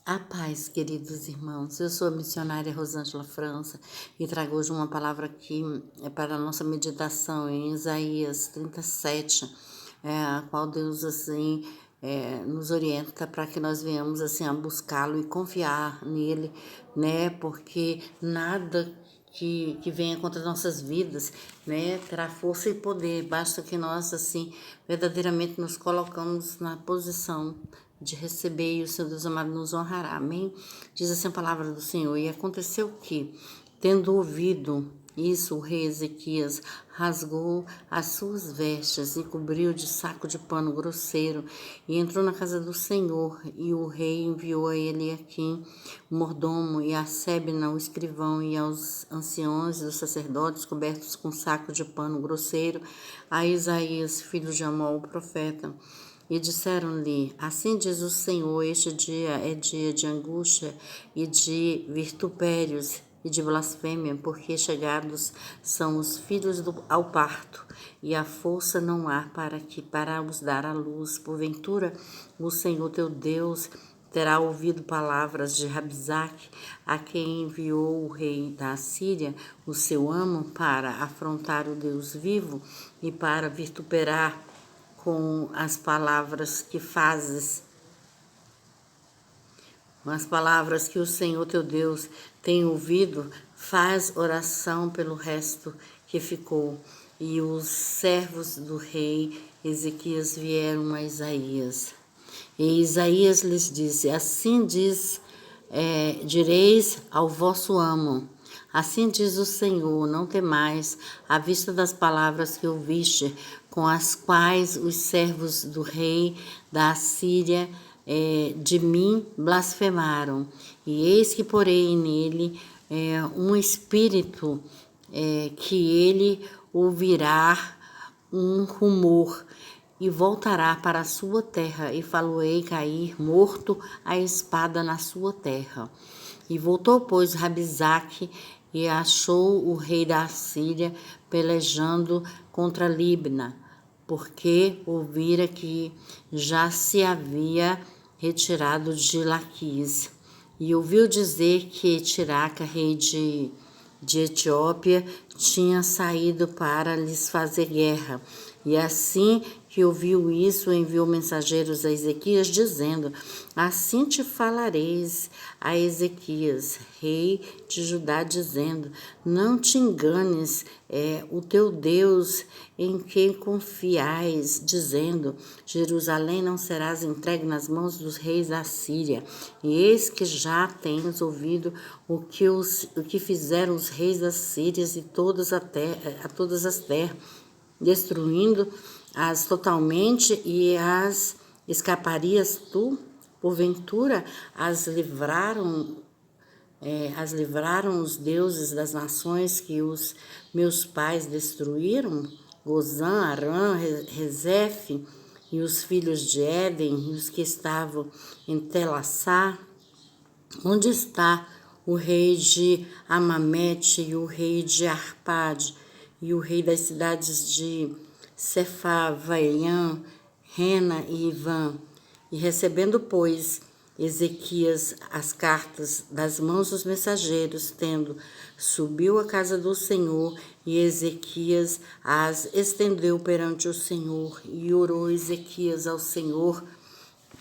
A paz, queridos irmãos. Eu sou a missionária Rosângela França e trago hoje uma palavra que é para a nossa meditação em Isaías 37, a qual Deus assim nos orienta para que nós venhamos assim a buscá-lo e confiar nele, né? Porque nada que venha contra as nossas vidas, né, terá força e poder. Basta que nós assim verdadeiramente nos colocamos na posição de receber, e o seu Deus amado nos honrará. Amém? Diz assim a palavra do Senhor. E aconteceu que, tendo ouvido isso, o rei Ezequias rasgou as suas vestes e cobriu de saco de pano grosseiro e entrou na casa do Senhor. E o rei enviou a Eliaquim, o mordomo, e a Sebna, o escrivão, e aos anciões dos sacerdotes cobertos com saco de pano grosseiro, a Isaías, filho de Amós, o profeta. E disseram-lhe: Assim diz o Senhor, este dia é dia de angústia e de vitupérios e de blasfêmia, porque chegados são os filhos ao parto, e a força não há para os dar à luz. Porventura, o Senhor teu Deus terá ouvido palavras de Rabsaque, a quem enviou o rei da Assíria, o seu amo, para afrontar o Deus vivo e para vituperar com as palavras que fazes, com as palavras que o Senhor teu Deus tem ouvido. Faz oração pelo resto que ficou. E os servos do rei Ezequias vieram a Isaías. E Isaías lhes disse: Assim direis ao vosso amo: Assim diz o Senhor, não temais, à vista das palavras que ouviste, com as quais os servos do rei da Assíria de mim blasfemaram. E eis que porei nele um espírito que ele ouvirá um rumor e voltará para a sua terra, e faloei cair morto a espada na sua terra. E voltou, pois, Rabsaque, e achou o rei da Assíria pelejando contra Libna, porque ouvira que já se havia retirado de Laquis. E ouviu dizer que Tiraca, rei de Etiópia, tinha saído para lhes fazer guerra. E assim que ouviu isso, enviou mensageiros a Ezequias, dizendo: Assim te falareis a Ezequias, rei de Judá, dizendo: Não te enganes, o teu Deus em quem confiais, dizendo: Jerusalém não serás entregue nas mãos dos reis da Síria. E eis que já tens ouvido o que fizeram os reis das Sírias e todas as terras, destruindo-as totalmente, e as escaparias tu? Porventura as livraram os deuses das nações que os meus pais destruíram? Gozã, Arã, Rezefe, e os filhos de Éden, e os que estavam em Telassá? Onde está o rei de Amamete, e o rei de Arpade, e o rei das cidades de Cefavaiã, Rena e Ivã? E recebendo, pois, Ezequias as cartas das mãos dos mensageiros, subiu à casa do Senhor, e Ezequias as estendeu perante o Senhor, e orou Ezequias ao Senhor,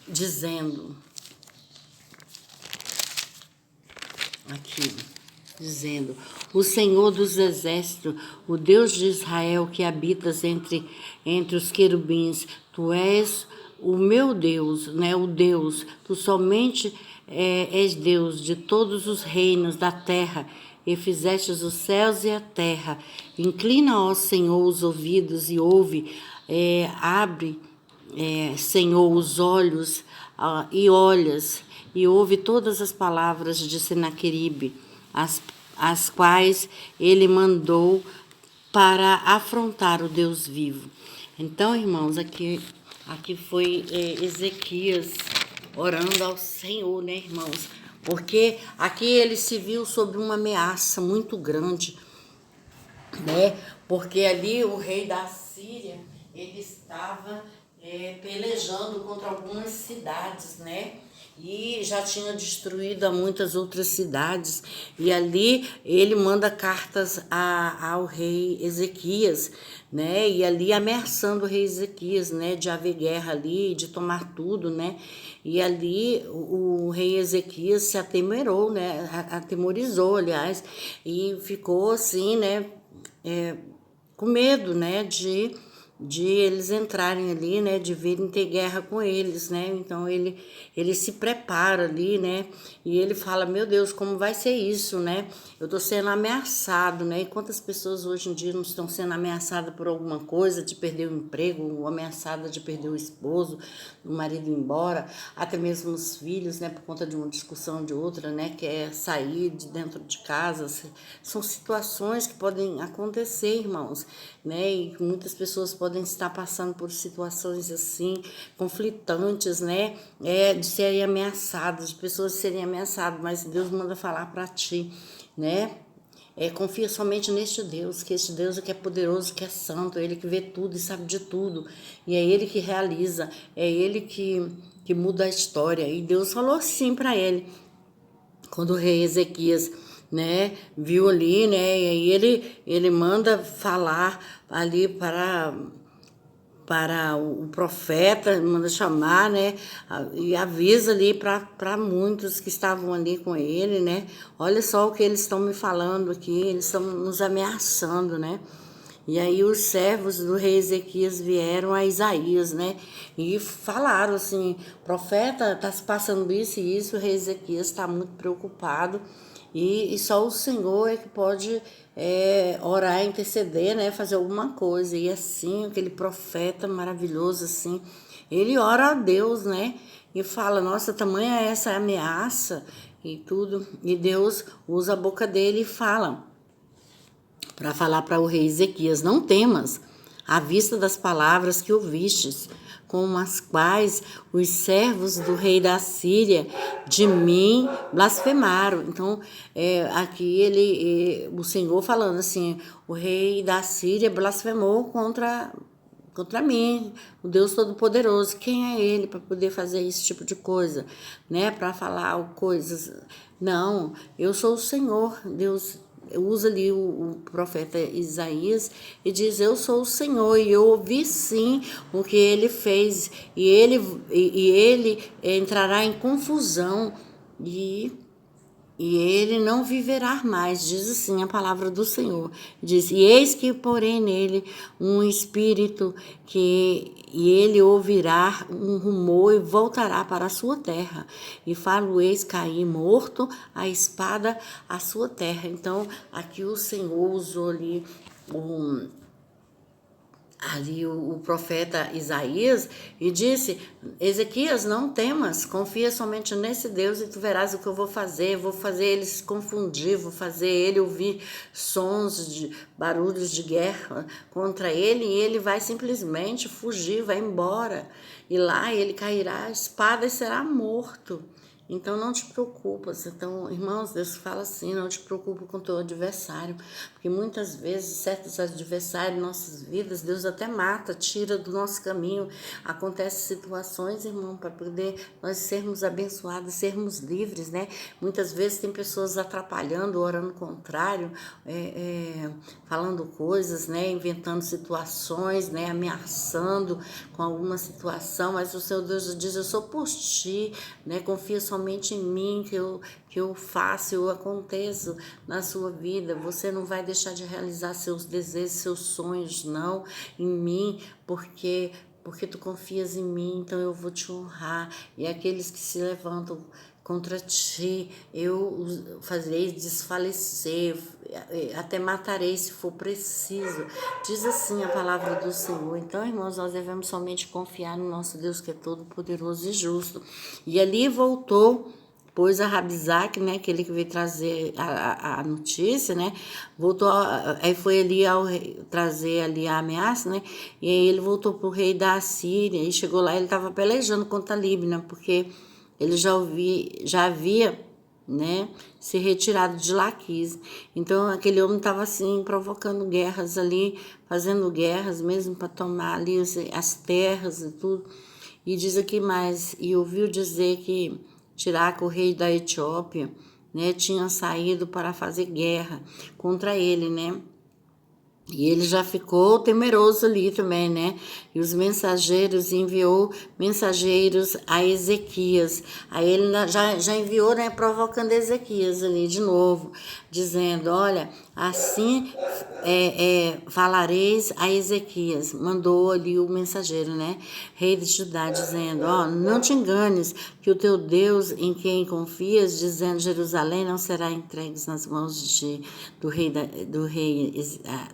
dizendo: O Senhor dos exércitos, o Deus de Israel, que habitas entre os querubins, tu és o meu Deus, né? O Deus, tu somente és Deus de todos os reinos da terra, e fizestes os céus e a terra. Inclina, ó Senhor, os ouvidos e ouve, abre, Senhor, os olhos, e olhas, e ouve todas as palavras de Senaqueribe, as quais ele mandou para afrontar o Deus vivo. Então, irmãos, aqui foi Ezequias orando ao Senhor, né, irmãos? Porque aqui ele se viu sob uma ameaça muito grande, né? Porque ali o rei da Síria, ele estava pelejando contra algumas cidades, né? e já tinha destruído muitas outras cidades. E ali ele manda cartas ao rei Ezequias, né? E ali ameaçando o rei Ezequias, né? De haver guerra ali, de tomar tudo, né? E ali o rei Ezequias se atemerou, né? Atemorizou, aliás, e ficou assim, né? Com medo, né? De eles entrarem ali, né, de virem ter guerra com eles, né, então ele se prepara ali, né, e ele fala, meu Deus, como vai ser isso, né, eu tô sendo ameaçado, né, e quantas pessoas hoje em dia não estão sendo ameaçadas por alguma coisa, de perder o emprego, ou ameaçada de perder o esposo, o marido ir embora, até mesmo os filhos, né, por conta de uma discussão de outra, né, que é sair de dentro de casa, são situações que podem acontecer, irmãos, né, e muitas pessoas podem estar passando por situações assim, conflitantes, né, de serem ameaçadas, de pessoas serem ameaçadas, mas Deus manda falar para ti, né, confia somente neste Deus, que este Deus é que é poderoso, que é santo, é Ele que vê tudo e sabe de tudo, e é Ele que realiza, é Ele que muda a história, e Deus falou assim para ele, quando o rei Ezequias, né, viu ali, né, e aí ele manda falar ali para o profeta, manda chamar, né, e avisa ali para muitos que estavam ali com ele, né, olha só o que eles estão me falando aqui, eles estão nos ameaçando, né, e aí os servos do rei Ezequias vieram a Isaías, né? E falaram assim, profeta, está se passando isso e isso, o rei Ezequias está muito preocupado e só o Senhor é que pode orar, interceder, né? Fazer alguma coisa. E assim, aquele profeta maravilhoso assim, ele ora a Deus, né? E fala, nossa, tamanha é essa ameaça e tudo. E Deus usa a boca dele e fala para falar para o rei Ezequias, não temas, à vista das palavras que ouvistes, com as quais os servos do rei da Síria de mim blasfemaram. Então, aqui o Senhor falando assim, o rei da Síria blasfemou contra mim, o Deus Todo-Poderoso. Quem é ele para poder fazer esse tipo de coisa, né? Para falar coisas. Não, eu sou o Senhor, Deus. Usa ali o profeta Isaías e diz, eu sou o Senhor, e eu ouvi sim o que ele fez, e ele entrará em confusão, e ele não viverá mais, diz assim a palavra do Senhor. Diz, e eis que porém nele um espírito e ele ouvirá um rumor e voltará para a sua terra. E far-lo-eis cair morto a espada à sua terra. Então, aqui o Senhor usou ali o profeta Isaías e disse, Ezequias, não temas, confia somente nesse Deus e tu verás o que eu vou fazer ele se confundir, vou fazer ele ouvir barulhos de guerra contra ele, e ele vai simplesmente fugir, vai embora, e lá ele cairá a espada e será morto. Então não te preocupas. Então, irmãos, Deus fala assim, não te preocupa com o teu adversário, porque muitas vezes certos adversários em nossas vidas, Deus até mata, tira do nosso caminho. Acontecem situações, irmão, para poder nós sermos abençoados, sermos livres, né? Muitas vezes tem pessoas atrapalhando, orando contrário, falando coisas, né? Inventando situações, né? Ameaçando com alguma situação, mas o Senhor Deus diz, eu sou por ti, né? Confia somente em mim, que eu faço, eu aconteço na sua vida. Você não vai deixar de realizar seus desejos, seus sonhos, não, em mim, porque tu confias em mim, então eu vou te honrar. E aqueles que se levantam contra ti, eu os farei desfalecer, até matarei se for preciso. Diz assim a palavra do Senhor. Então, irmãos, nós devemos somente confiar no nosso Deus, que é todo poderoso e justo. E ali voltou, pois a Rabizaque, né, aquele que veio trazer a notícia, né, voltou, aí foi ali trazer ali a ameaça, né, e aí ele voltou pro rei da Síria, e chegou lá, ele estava pelejando contra a Líbia, porque ele já havia, né, se retirado de Laquis. Então aquele homem estava assim provocando guerras ali, fazendo guerras mesmo para tomar ali as terras e tudo. E diz aqui mais, e ouviu dizer que Tiraca, o rei da Etiópia, né, tinha saído para fazer guerra contra ele, né? E ele já ficou temeroso ali também, né? E os mensageiros, enviou mensageiros a Ezequias. Aí ele já enviou, né? Provocando Ezequias ali de novo, dizendo: olha, assim falareis a Ezequias. Mandou ali o mensageiro, né? Rei de Judá, dizendo: ó, não te enganes, que o teu Deus em quem confias, dizendo: Jerusalém não será entregue nas mãos do rei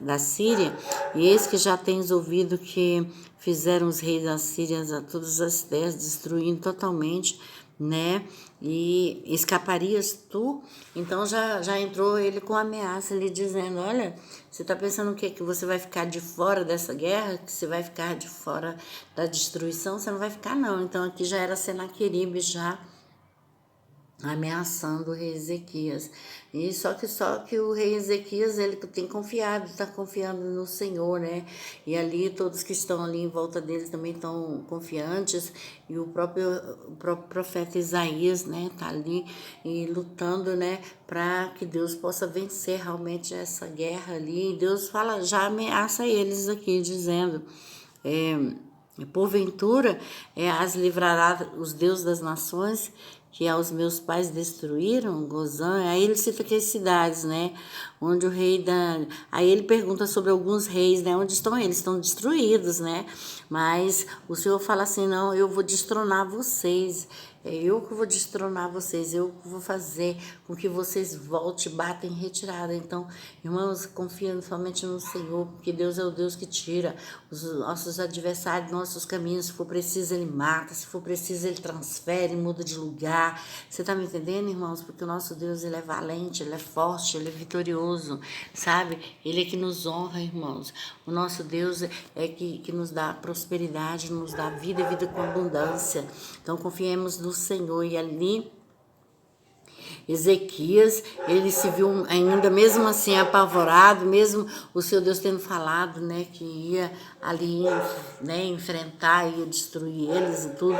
da Síria, e eis que já tens ouvido que fizeram os reis da Síria a todas as terras, destruindo totalmente, né? E escaparias tu? Então já entrou ele com ameaça ali, dizendo: olha, você está pensando o quê? Que você vai ficar de fora dessa guerra? Que você vai ficar de fora da destruição? Você não vai ficar, não. Então aqui já era Senaqueribe já ameaçando o rei Ezequias. E só que o rei Ezequias, ele tem confiado, está confiando no Senhor, né? E ali todos que estão ali em volta deles também estão confiantes, e o próprio profeta Isaías, né, tá ali e lutando, né, para que Deus possa vencer realmente essa guerra ali. E Deus fala, já ameaça eles aqui dizendo: porventura, as livrará os deuses das nações que aos meus pais destruíram, Gozã. Aí ele cita aquelas cidades, né? Onde o rei da. Aí ele pergunta sobre alguns reis, né? Onde estão eles? Estão destruídos, né? Mas o Senhor fala assim: não, eu vou destronar vocês. É eu que vou destronar vocês, eu que vou fazer com que vocês voltem, batem em retirada. Então, irmãos, confiando somente no Senhor, porque Deus é o Deus que tira os nossos adversários, nossos caminhos. Se for preciso, Ele mata, se for preciso, Ele transfere, muda de lugar. Você tá me entendendo, irmãos? Porque o nosso Deus, Ele é valente, Ele é forte, Ele é vitorioso, sabe? Ele é que nos honra, irmãos. O nosso Deus é que nos dá prosperidade, nos dá vida e vida com abundância. Então, confiemos no Senhor. E ali Ezequias, ele se viu ainda, mesmo assim, apavorado, mesmo o seu Deus tendo falado, né, que ia ali, né, enfrentar, ia destruir eles e tudo.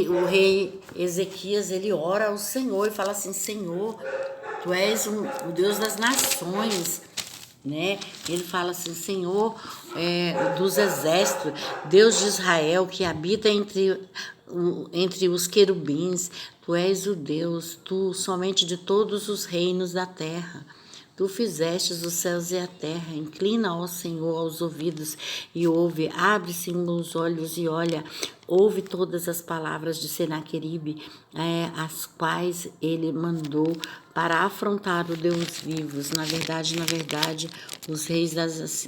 O rei Ezequias, ele ora ao Senhor e fala assim: Senhor, tu és o Deus das nações, né? Ele fala assim: Senhor, dos exércitos, Deus de Israel, que habita entre os querubins, tu és o Deus, tu somente de todos os reinos da terra. Tu fizestes os céus e a terra. Inclina, ó Senhor, aos ouvidos e ouve. Abre, Senhor, os olhos e olha. Ouve todas as palavras de Senaqueribe, as quais ele mandou para afrontar o Deus vivos. Na verdade, os reis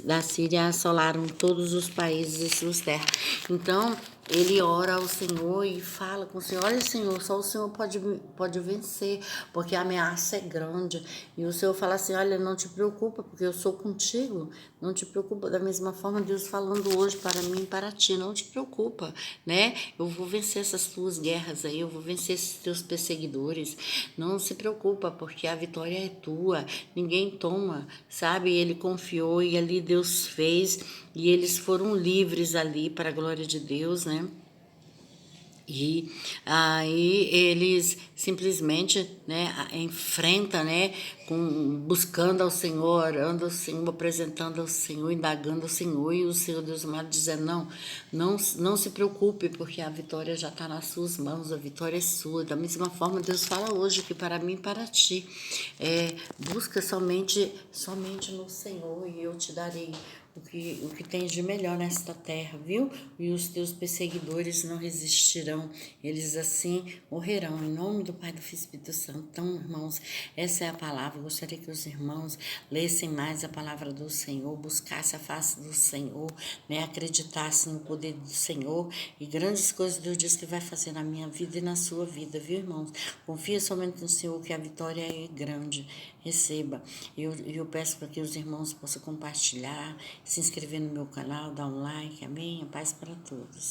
da Síria assolaram todos os países e suas terras. Então, ele ora ao Senhor e fala com o Senhor: olha, Senhor, só o Senhor pode vencer, porque a ameaça é grande. E o Senhor fala assim: olha, não te preocupa, porque eu sou contigo. Não te preocupa. Da mesma forma, Deus falando hoje para mim e para ti: não te preocupa, né? Eu vou vencer essas tuas guerras aí, eu vou vencer esses teus perseguidores. Não se preocupa, porque a vitória é tua. Ninguém toma, sabe? Ele confiou e ali Deus fez, e eles foram livres ali para a glória de Deus, né? E aí eles simplesmente, né, enfrentam, né, buscando ao Senhor, orando ao Senhor, apresentando ao Senhor, indagando ao Senhor, e o Senhor Deus amado dizendo: não se preocupe, porque a vitória já está nas suas mãos, a vitória é sua. Da mesma forma, Deus fala hoje que para mim e para ti, busca somente no Senhor, e eu te darei o que tens de melhor nesta terra, viu? E os teus perseguidores não resistirão, eles assim morrerão, em nome do Pai, do Filho e do Espírito Santo. Então, irmãos, essa é a palavra. Eu gostaria que os irmãos lessem mais a palavra do Senhor, buscassem a face do Senhor, né? Acreditassem no poder do Senhor, e grandes coisas Deus diz que vai fazer na minha vida e na sua vida, viu, irmãos? Confia somente no Senhor, que a vitória é grande. Receba. Eu peço para que os irmãos possam compartilhar, se inscrever no meu canal, dar um like, amém? A paz para todos.